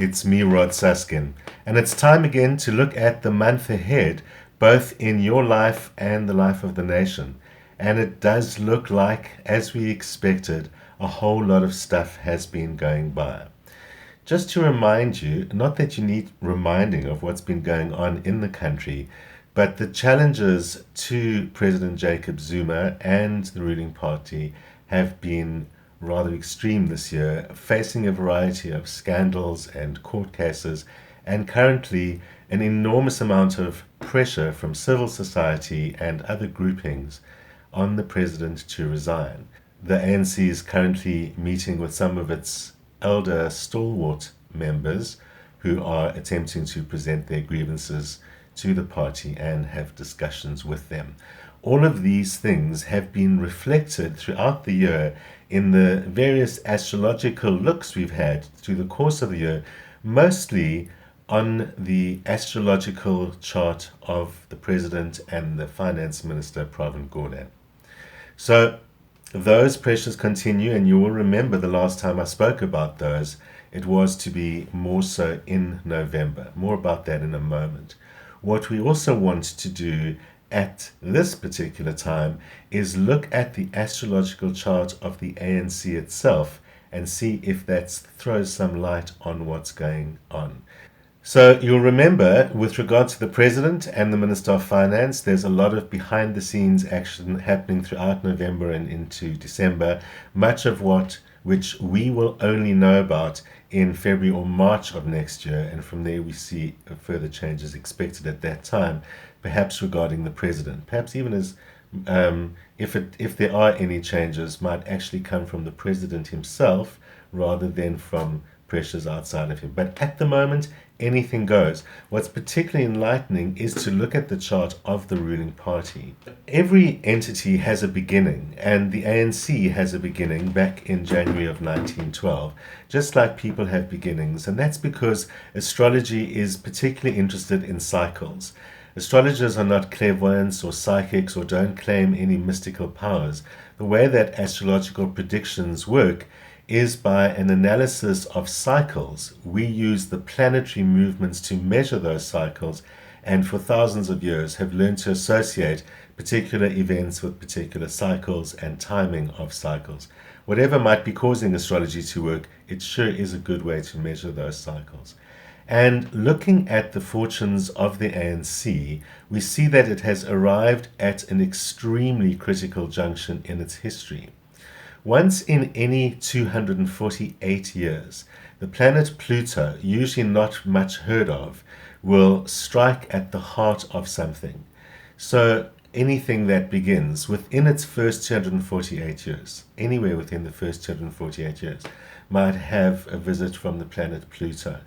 It's me, Rod Suskin, and it's time again to look at the month ahead, both in your life and the life of the nation. And it does look like, as we expected, a whole lot of stuff has been going by. Just to remind you, not that you need reminding of what's been going on in the country, but the challenges to President Jacob Zuma and the ruling party have been rather extreme this year, facing a variety of scandals and court cases, and currently an enormous amount of pressure from civil society and other groupings on the president to resign. The ANC is currently meeting with some of its elder stalwart members who are attempting to present their grievances to the party and have discussions with them. All of these things have been reflected throughout the year in the various astrological looks we've had through the course of the year, mostly on the astrological chart of the president and the finance minister, Pravin Gordhan. So those pressures continue, and you will remember the last time I spoke about those, it was to be more so in November. More about that in a moment. What we also want to do at this particular time is look at the astrological chart of the ANC itself and see if that throws some light on what's going on. So you'll remember, with regard to the president and the minister of finance, there's a lot of behind the scenes action happening throughout November and into December, much of which we will only know about in February or March of next year, and from there we see further changes expected at that time, perhaps regarding the president, perhaps even as if there are any changes, might actually come from the president himself rather than from pressures outside of him. But at the moment, anything goes. What's particularly enlightening is to look at the chart of the ruling party. Every entity has a beginning, and the ANC has a beginning back in January of 1912, just like people have beginnings, and that's because astrology is particularly interested in cycles. Astrologers are not clairvoyants or psychics or don't claim any mystical powers. The way that astrological predictions work is by an analysis of cycles. We use the planetary movements to measure those cycles, and for thousands of years have learned to associate particular events with particular cycles and timing of cycles. Whatever might be causing astrology to work, it sure is a good way to measure those cycles. And looking at the fortunes of the ANC, we see that it has arrived at an extremely critical junction in its history. Once in any 248 years, the planet Pluto, usually not much heard of, will strike at the heart of something. So anything that begins within its first 248 years, anywhere within the first 248 years, might have a visit from the planet Pluto.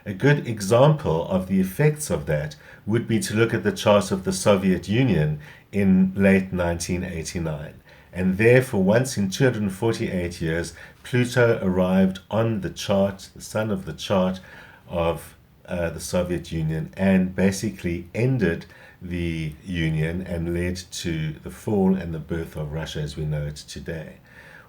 A good example of the effects of that would be to look at the chart of the Soviet Union in late 1989. And therefore, once in 248 years, Pluto arrived on the chart, the sun of the chart of the Soviet Union, and basically ended the Union and led to the fall and the birth of Russia as we know it today.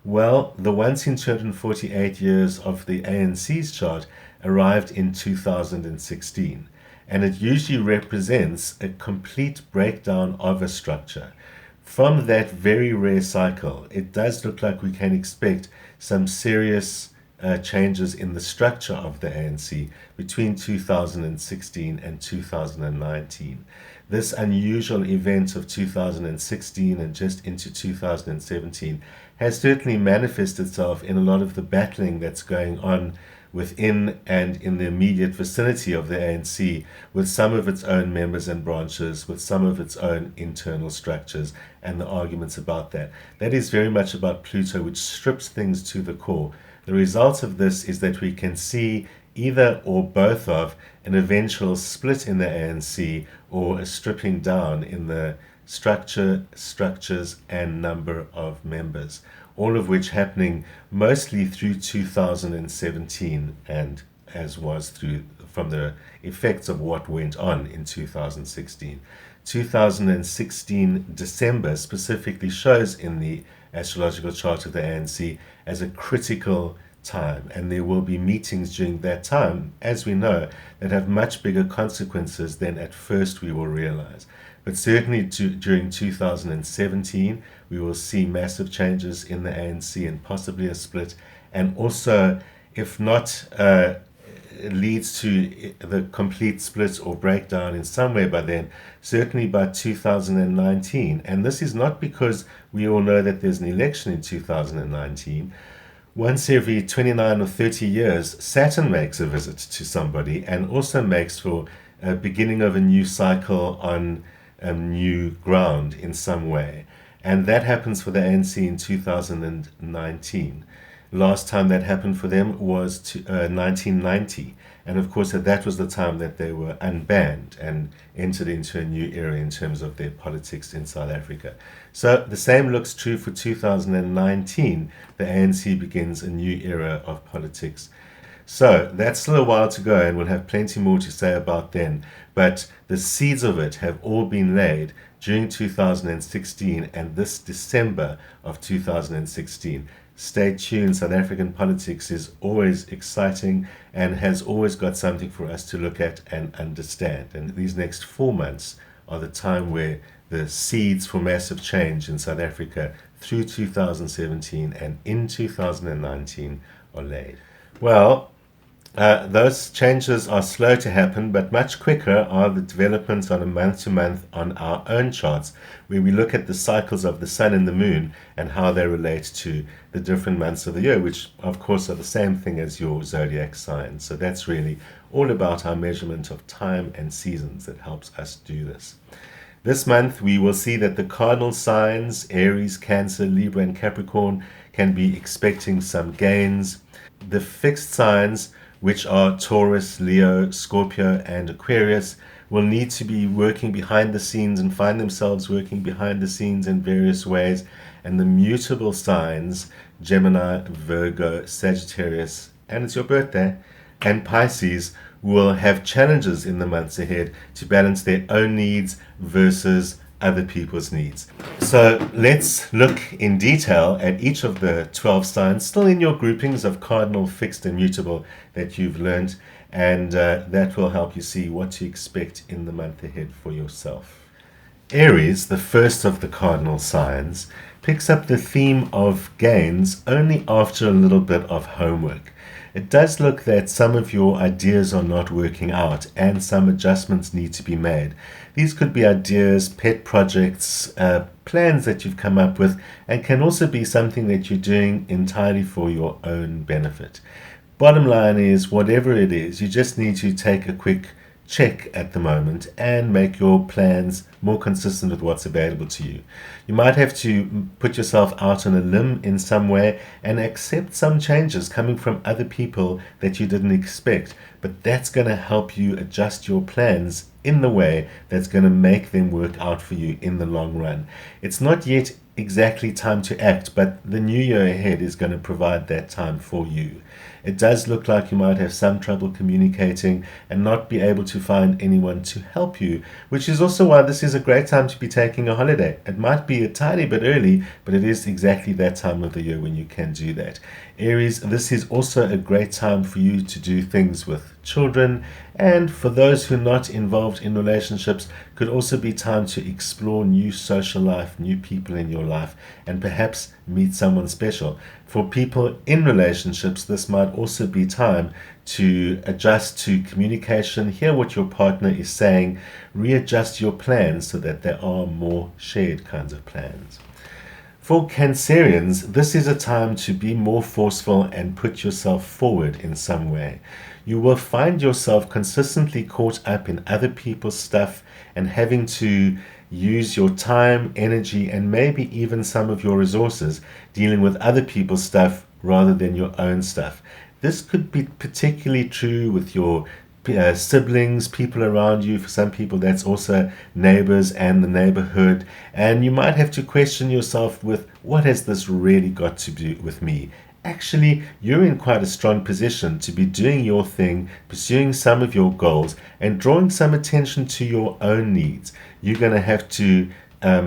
Well, the once in 248 years of the ANC's chart arrived in 2016, and it usually represents a complete breakdown of a structure. From that very rare cycle, it does look like we can expect some serious changes in the structure of the ANC between 2016 and 2019. This unusual event of 2016 and just into 2017 has certainly manifested itself in a lot of the battling that's going on within and in the immediate vicinity of the ANC, with some of its own members and branches, with some of its own internal structures, and the arguments about that. That is very much about Pluto, which strips things to the core. The result of this is that we can see either or both of an eventual split in the ANC or a stripping down in the structures, and number of members, all of which happening mostly through 2017, and as was through from the effects of what went on in 2016. 2016 December specifically shows in the astrological chart of the ANC as a critical time, and there will be meetings during that time, as we know, that have much bigger consequences than at first we will realize. But certainly during 2017, we will see massive changes in the ANC and possibly a split, and also, if not leads to the complete split or breakdown in some way by then, certainly by 2019. And this is not because we all know that there's an election in 2019. Once every 29 or 30 years, Saturn makes a visit to somebody and also makes for a beginning of a new cycle on new ground in some way. And that happens for the ANC in 2019. Last time that happened for them was 1990. And of course, that was the time that they were unbanned and entered into a new era in terms of their politics in South Africa. So the same looks true for 2019. The ANC begins a new era of politics. So that's still a while to go, and we'll have plenty more to say about then. But the seeds of it have all been laid during 2016 and this December of 2016. Stay tuned. South African politics is always exciting and has always got something for us to look at and understand. And these next 4 months are the time where the seeds for massive change in South Africa through 2017 and in 2019 are laid. Well, those changes are slow to happen, but much quicker are the developments on a month-to-month on our own charts, where we look at the cycles of the sun and the moon and how they relate to the different months of the year, which of course are the same thing as your zodiac sign. So that's really all about our measurement of time and seasons that helps us do this. This month, we will see that the cardinal signs, Aries, Cancer, Libra, and Capricorn, can be expecting some gains. The fixed signs, which are Taurus, Leo, Scorpio, and Aquarius, will need to be working behind the scenes and find themselves working behind the scenes in various ways. And the mutable signs, Gemini, Virgo, Sagittarius, and it's your birthday, and Pisces, will have challenges in the months ahead to balance their own needs versus other people's needs. So let's look in detail at each of the 12 signs, still in your groupings of cardinal, fixed, and mutable that you've learned, and that will help you see what to expect in the month ahead for yourself. Aries, the first of the cardinal signs, picks up the theme of gains only after a little bit of homework. It does look that some of your ideas are not working out and some adjustments need to be made. These could be ideas, pet projects, plans that you've come up with, and can also be something that you're doing entirely for your own benefit. Bottom line is, whatever it is, you just need to take a quick check at the moment and make your plans more consistent with what's available to you. You might have to put yourself out on a limb in some way and accept some changes coming from other people that you didn't expect, but that's going to help you adjust your plans in the way that's going to make them work out for you in the long run. It's not yet exactly time to act, but the new year ahead is going to provide that time for you. It does look like you might have some trouble communicating and not be able to find anyone to help you, which is also why this is a great time to be taking a holiday. It might be a tiny bit early, but it is exactly that time of the year when you can do that. Aries, this is also a great time for you to do things with children, and for those who are not involved in relationships, could also be time to explore new social life, new people in your life, and perhaps meet someone special. For people in relationships, this might also be time to adjust to communication, hear what your partner is saying, readjust your plans so that there are more shared kinds of plans. For Cancerians, this is a time to be more forceful and put yourself forward in some way. You will find yourself consistently caught up in other people's stuff and having to use your time, energy, and maybe even some of your resources dealing with other people's stuff rather than your own stuff. This could be particularly true with your siblings, people around you. For some people, that's also neighbors and the neighborhood. And you might have to question yourself with, what has this really got to do with me? Actually, you're in quite a strong position to be doing your thing, pursuing some of your goals, and drawing some attention to your own needs. You're going to have to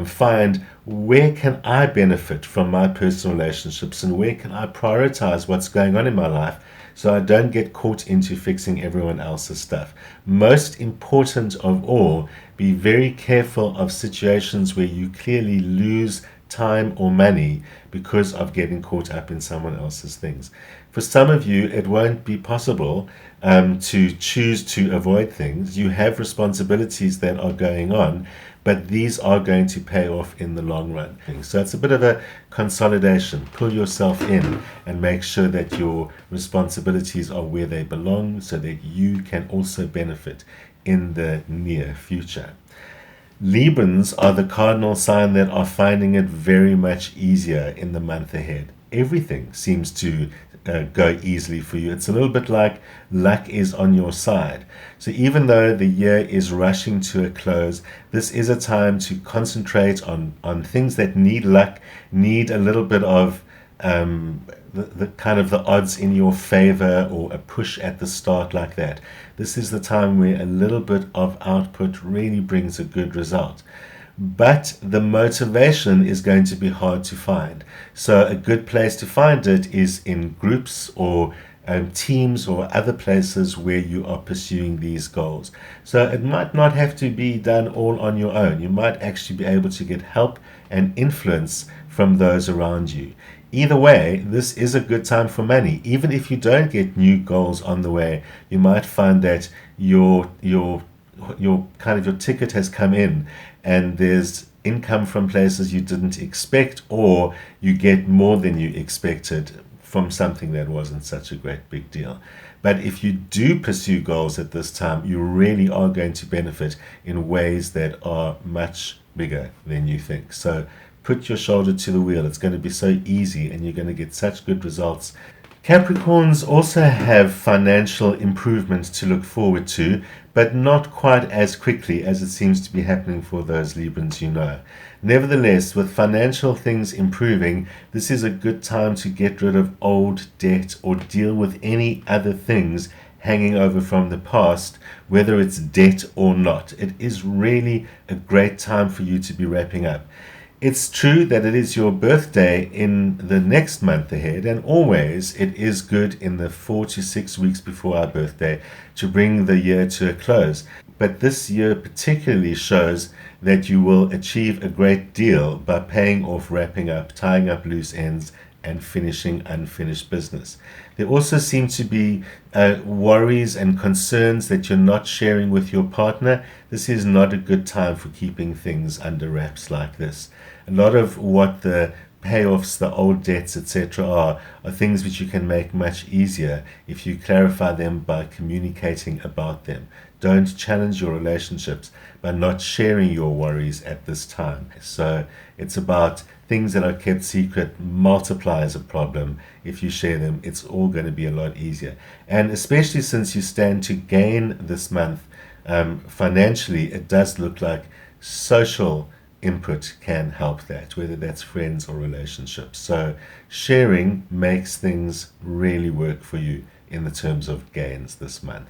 find where can I benefit from my personal relationships and where can I prioritize what's going on in my life so I don't get caught into fixing everyone else's stuff. Most important of all, be very careful of situations where you clearly lose time or money because of getting caught up in someone else's things. For some of you, it won't be possible to choose to avoid things. You have responsibilities that are going on, but these are going to pay off in the long run. So it's a bit of a consolidation. Pull yourself in and make sure that your responsibilities are where they belong so that you can also benefit in the near future. Librans are the cardinal sign that are finding it very much easier in the month ahead. Everything seems to go easily for you. It's a little bit like luck is on your side. So even though the year is rushing to a close, this is a time to concentrate on things that need luck, need a little bit of the kind of the odds in your favor or a push at the start like that. This is the time where a little bit of output really brings a good result. But the motivation is going to be hard to find. So a good place to find it is in groups or teams or other places where you are pursuing these goals. So it might not have to be done all on your own. You might actually be able to get help and influence from those around you. Either way, this is a good time for money. Even if you don't get new goals on the way, you might find that your kind of your ticket has come in and there's income from places you didn't expect, or you get more than you expected from something that wasn't such a great big deal. But if you do pursue goals at this time, you really are going to benefit in ways that are much bigger than you think. So put your shoulder to the wheel. It's going to be so easy and you're going to get such good results. Capricorns also have financial improvements to look forward to, but not quite as quickly as it seems to be happening for those Librans you know. Nevertheless, with financial things improving, this is a good time to get rid of old debt or deal with any other things hanging over from the past, whether it's debt or not. It is really a great time for you to be wrapping up. It's true that it is your birthday in the next month ahead, and always it is good in the 4 to 6 weeks before our birthday to bring the year to a close. But this year particularly shows that you will achieve a great deal by paying off, wrapping up, tying up loose ends, and finishing unfinished business. There also seem to be worries and concerns that you're not sharing with your partner. This is not a good time for keeping things under wraps like this. A lot of what the payoffs, the old debts, etc. are things which you can make much easier if you clarify them by communicating about them. Don't challenge your relationships by not sharing your worries at this time. So it's about things that are kept secret multiplies a problem. If you share them, it's all going to be a lot easier. And especially since you stand to gain this month financially, it does look like social input can help that, whether that's friends or relationships. So sharing makes things really work for you in the terms of gains this month.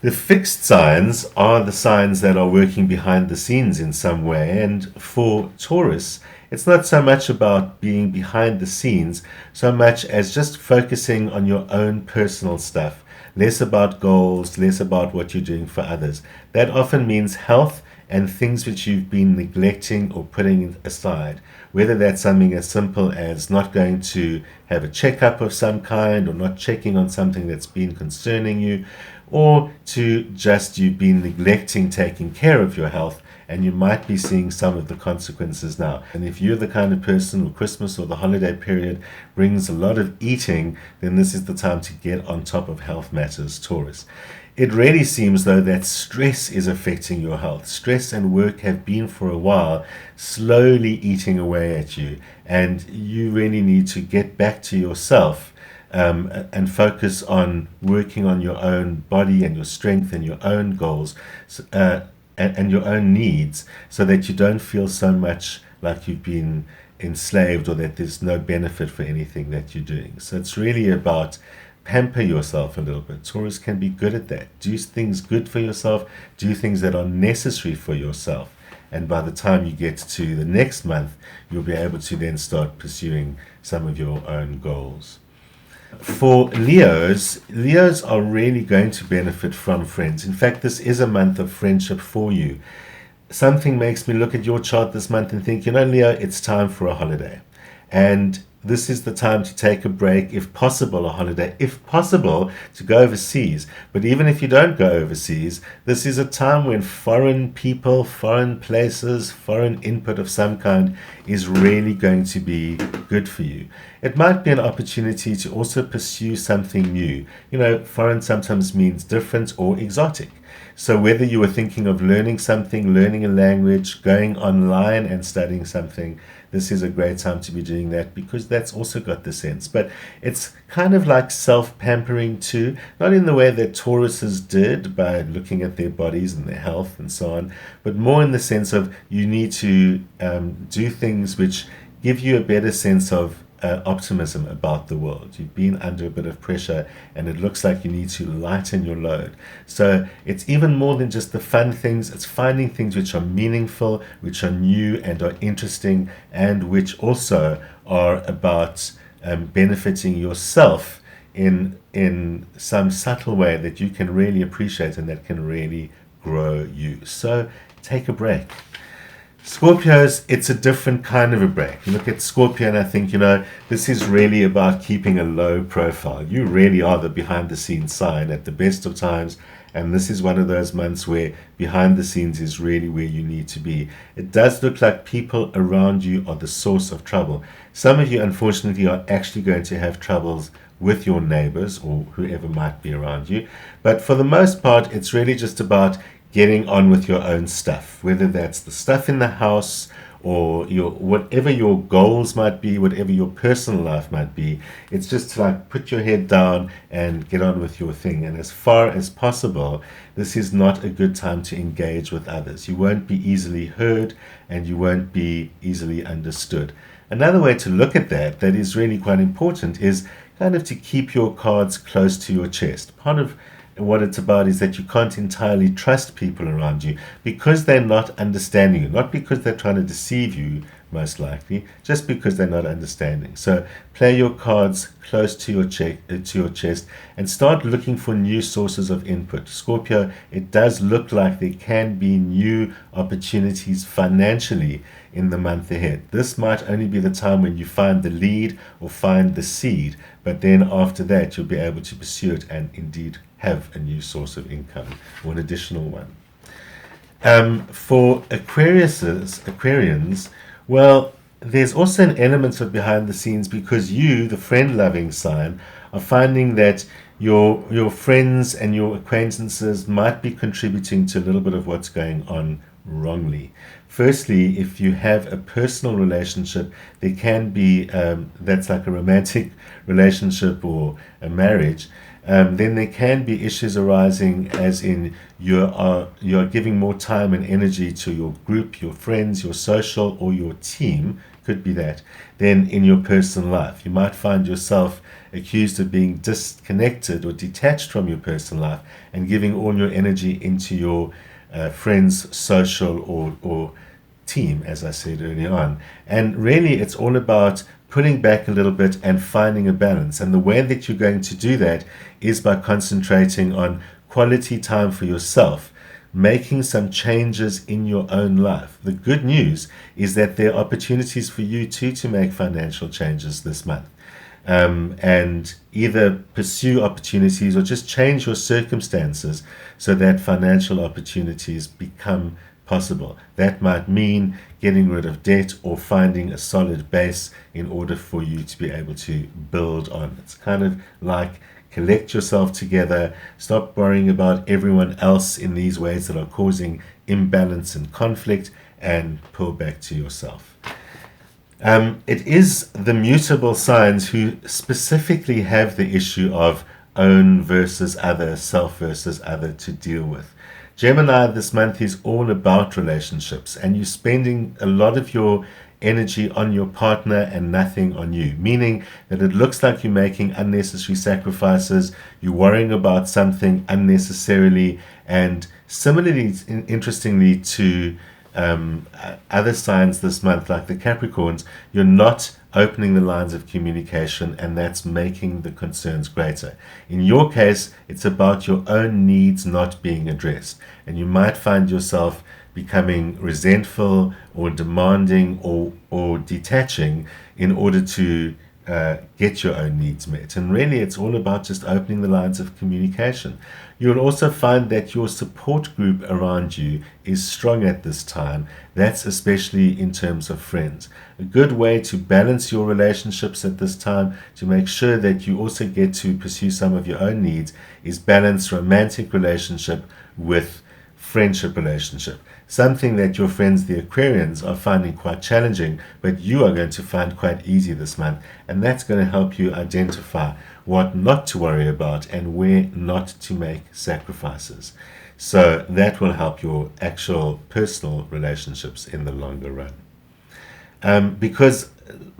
The fixed signs are the signs that are working behind the scenes in some way, and for Taurus, it's not so much about being behind the scenes, so much as just focusing on your own personal stuff, less about goals, less about what you're doing for others. That often means health and things which you've been neglecting or putting aside, whether that's something as simple as not going to have a checkup of some kind or not checking on something that's been concerning you, or to just you've been neglecting taking care of your health, and you might be seeing some of the consequences now. And if you're the kind of person who Christmas or the holiday period brings a lot of eating, then this is the time to get on top of health matters, Taurus. It really seems though that stress is affecting your health. Stress and work have been for a while slowly eating away at you, and you really need to get back to yourself and focus on working on your own body and your strength and your own goals and your own needs, so that you don't feel so much like you've been enslaved or that there's no benefit for anything that you're doing. So it's really about pamper yourself a little bit. Taurus can be good at that. Do things good for yourself, do things that are necessary for yourself, and by the time you get to the next month, you'll be able to then start pursuing some of your own goals. For Leos are really going to benefit from friends. In fact, this is a month of friendship for you. Something makes me look at your chart this month and think, Leo, it's time for a holiday. And this is the time to take a break, if possible, a holiday, if possible, to go overseas. But even if you don't go overseas, this is a time when foreign people, foreign places, foreign input of some kind is really going to be good for you. It might be an opportunity to also pursue something new. Foreign sometimes means different or exotic. So whether you were thinking of learning something, learning a language, going online and studying something, this is a great time to be doing that, because that's also got the sense. But it's kind of like self-pampering too, not in the way that Tauruses did by looking at their bodies and their health and so on, but more in the sense of you need to do things which give you a better sense of optimism about the world. You've been under a bit of pressure and it looks like you need to lighten your load. So it's even more than just the fun things. It's finding things which are meaningful, which are new and are interesting, and which also are about benefiting yourself in some subtle way that you can really appreciate and that can really grow you. So take a break. Scorpios, it's a different kind of a break. You look at Scorpio and I think, this is really about keeping a low profile. You really are the behind the scenes sign at the best of times. And this is one of those months where behind the scenes is really where you need to be. It does look like people around you are the source of trouble. Some of you, unfortunately, are actually going to have troubles with your neighbors or whoever might be around you. But for the most part, it's really just about getting on with your own stuff, whether that's the stuff in the house or whatever your goals might be, whatever your personal life might be. It's just to put your head down and get on with your thing. And as far as possible, this is not a good time to engage with others. You won't be easily heard and you won't be easily understood. Another way to look at that is really quite important is kind of to keep your cards close to your chest. Part of what it's about is that you can't entirely trust people around you because they're not understanding you, not because they're trying to deceive you, most likely, just because they're not understanding. So play your cards close to your chest and start looking for new sources of input. Scorpio, it does look like there can be new opportunities financially in the month ahead. This might only be the time when you find the lead or find the seed, but then after that you'll be able to pursue it and indeed have a new source of income or an additional one. For Aquarians, well, there's also an element of behind the scenes because you, the friend-loving sign, are finding that your friends and your acquaintances might be contributing to a little bit of what's going on wrongly. Firstly, if you have a personal relationship, there can be that's like a romantic relationship or a marriage. Then there can be issues arising as in you are giving more time and energy to your group, your friends, your social, or your team, could be that, than in your personal life. You might find yourself accused of being disconnected or detached from your personal life and giving all your energy into your friends, social, or team, as I said earlier on. And really, it's all about pulling back a little bit and finding a balance. And the way that you're going to do that is by concentrating on quality time for yourself, making some changes in your own life. The good news is that there are opportunities for you too to make financial changes this month. And either pursue opportunities or just change your circumstances so that financial opportunities become possible. That might mean getting rid of debt or finding a solid base in order for you to be able to build on. It's kind of like collect yourself together, stop worrying about everyone else in these ways that are causing imbalance and conflict, and pull back to yourself. It is the mutable signs who specifically have the issue of own versus other, self versus other to deal with. Gemini this month is all about relationships, and you're spending a lot of your energy on your partner and nothing on you, meaning that it looks like you're making unnecessary sacrifices, you're worrying about something unnecessarily, and similarly, interestingly to other signs this month, like the Capricorns, you're not opening the lines of communication, and that's making the concerns greater. In your case, it's about your own needs not being addressed, and you might find yourself becoming resentful or demanding or detaching in order to get your own needs met. And really, it's all about just opening the lines of communication. You'll also find that your support group around you is strong at this time. That's especially in terms of friends. A good way to balance your relationships at this time, to make sure that you also get to pursue some of your own needs, is balance romantic relationship with friendship relationship. Something that your friends, the Aquarians, are finding quite challenging, but you are going to find quite easy this month. And that's going to help you identify what not to worry about and where not to make sacrifices. So that will help your actual personal relationships in the longer run. Because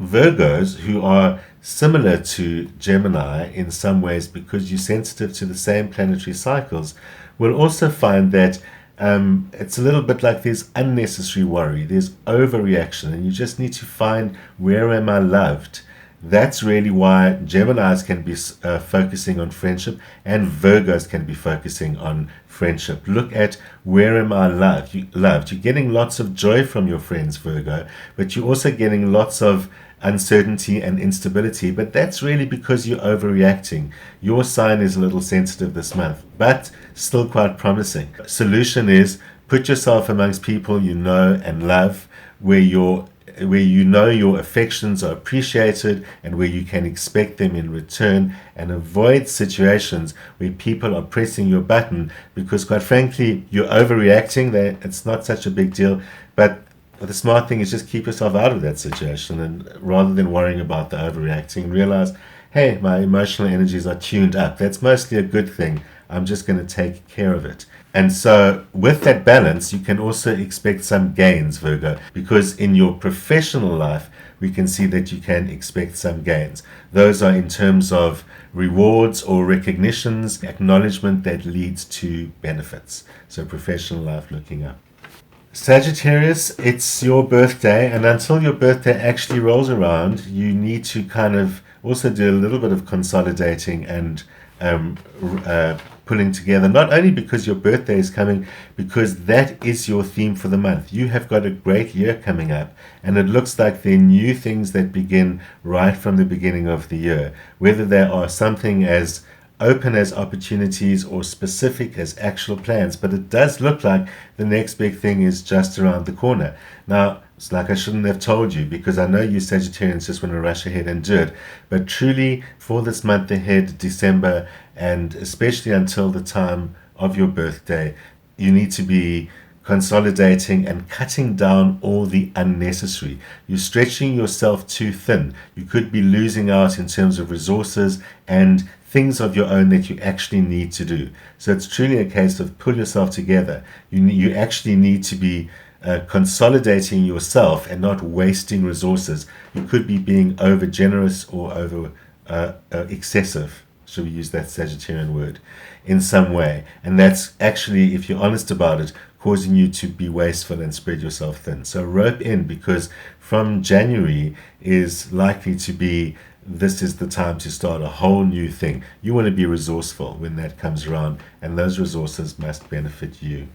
Virgos, who are similar to Gemini in some ways because you're sensitive to the same planetary cycles, will also find that it's a little bit like there's unnecessary worry, there's overreaction, and you just need to find, where am I loved? That's really why Geminis can be focusing on friendship, and Virgos can be focusing on friendship. Look at, where am I loved? You're getting lots of joy from your friends, Virgo, but you're also getting lots of uncertainty and instability, but that's really because you're overreacting. Your sign is a little sensitive this month, but still quite promising. Solution is, put yourself amongst people you know and love, where you know your affections are appreciated and where you can expect them in return, and avoid situations where people are pressing your button, because quite frankly you're overreacting. It's not such a big deal, but the smart thing is just keep yourself out of that situation, and rather than worrying about the overreacting, realize, hey, my emotional energies are tuned up. That's mostly a good thing. I'm just going to take care of it. And so with that balance, you can also expect some gains, Virgo, because in your professional life, we can see that you can expect some gains. Those are in terms of rewards or recognitions, acknowledgement that leads to benefits. So professional life looking up. Sagittarius, it's your birthday, and until your birthday actually rolls around, you need to kind of also do a little bit of consolidating and pulling together, not only because your birthday is coming, because that is your theme for the month. You have got a great year coming up, and it looks like there are new things that begin right from the beginning of the year, whether they are something as open as opportunities or specific as actual plans. But it does look like the next big thing is just around the corner. Now, it's like I shouldn't have told you, because I know you Sagittarians just want to rush ahead and do it, but truly for this month ahead, December, and especially until the time of your birthday, you need to be consolidating and cutting down all the unnecessary. You're stretching yourself too thin. You could be losing out in terms of resources and things of your own that you actually need to do. So it's truly a case of pull yourself together. You actually need to be consolidating yourself and not wasting resources. You could be being over generous or over excessive, should we use that Sagittarian word, in some way. And that's actually, if you're honest about it, causing you to be wasteful and spread yourself thin. So rope in, because from January is likely to be, this is the time to start a whole new thing. You want to be resourceful when that comes around, and those resources must benefit you.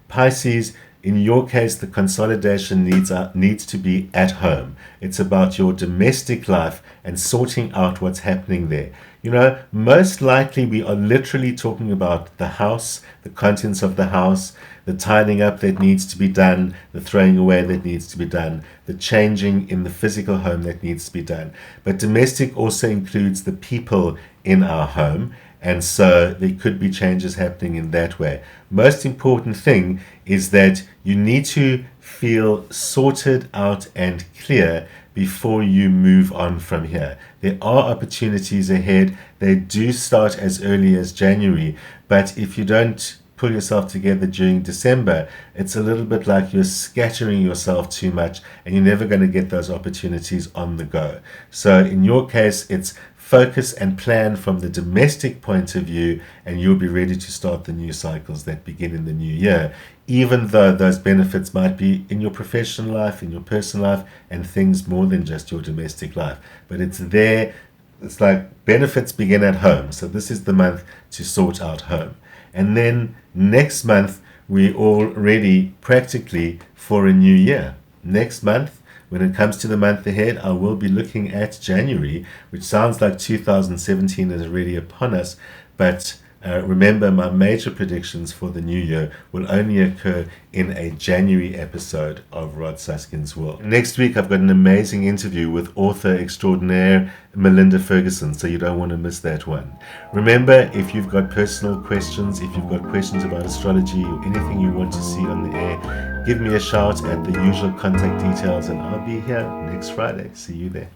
Pisces, in your case, the consolidation needs to be at home. It's about your domestic life and sorting out what's happening there. You know, most likely we are literally talking about the house, the contents of the house, the tidying up that needs to be done, the throwing away that needs to be done, the changing in the physical home that needs to be done. But domestic also includes the people in our home, and so there could be changes happening in that way. Most important thing is that you need to feel sorted out and clear before you move on from here. There are opportunities ahead. They do start as early as January, but if you don't pull yourself together during December, it's a little bit like you're scattering yourself too much and you're never going to get those opportunities on the go. So in your case, it's focus and plan from the domestic point of view, and you'll be ready to start the new cycles that begin in the new year, even though those benefits might be in your professional life, in your personal life, and things more than just your domestic life. But it's there. It's like benefits begin at home. So this is the month to sort out home. And then next month, we're all ready practically for a new year. Next month, when it comes to the month ahead, I will be looking at January, which sounds like 2017 is already upon us. But remember, my major predictions for the new year will only occur in a January episode of Rod Suskins World. Next week, I've got an amazing interview with author extraordinaire Melinda Ferguson, so you don't want to miss that one. Remember, if you've got personal questions, if you've got questions about astrology or anything you want to see on the air, give me a shout at the usual contact details, and I'll be here next Friday. See you there.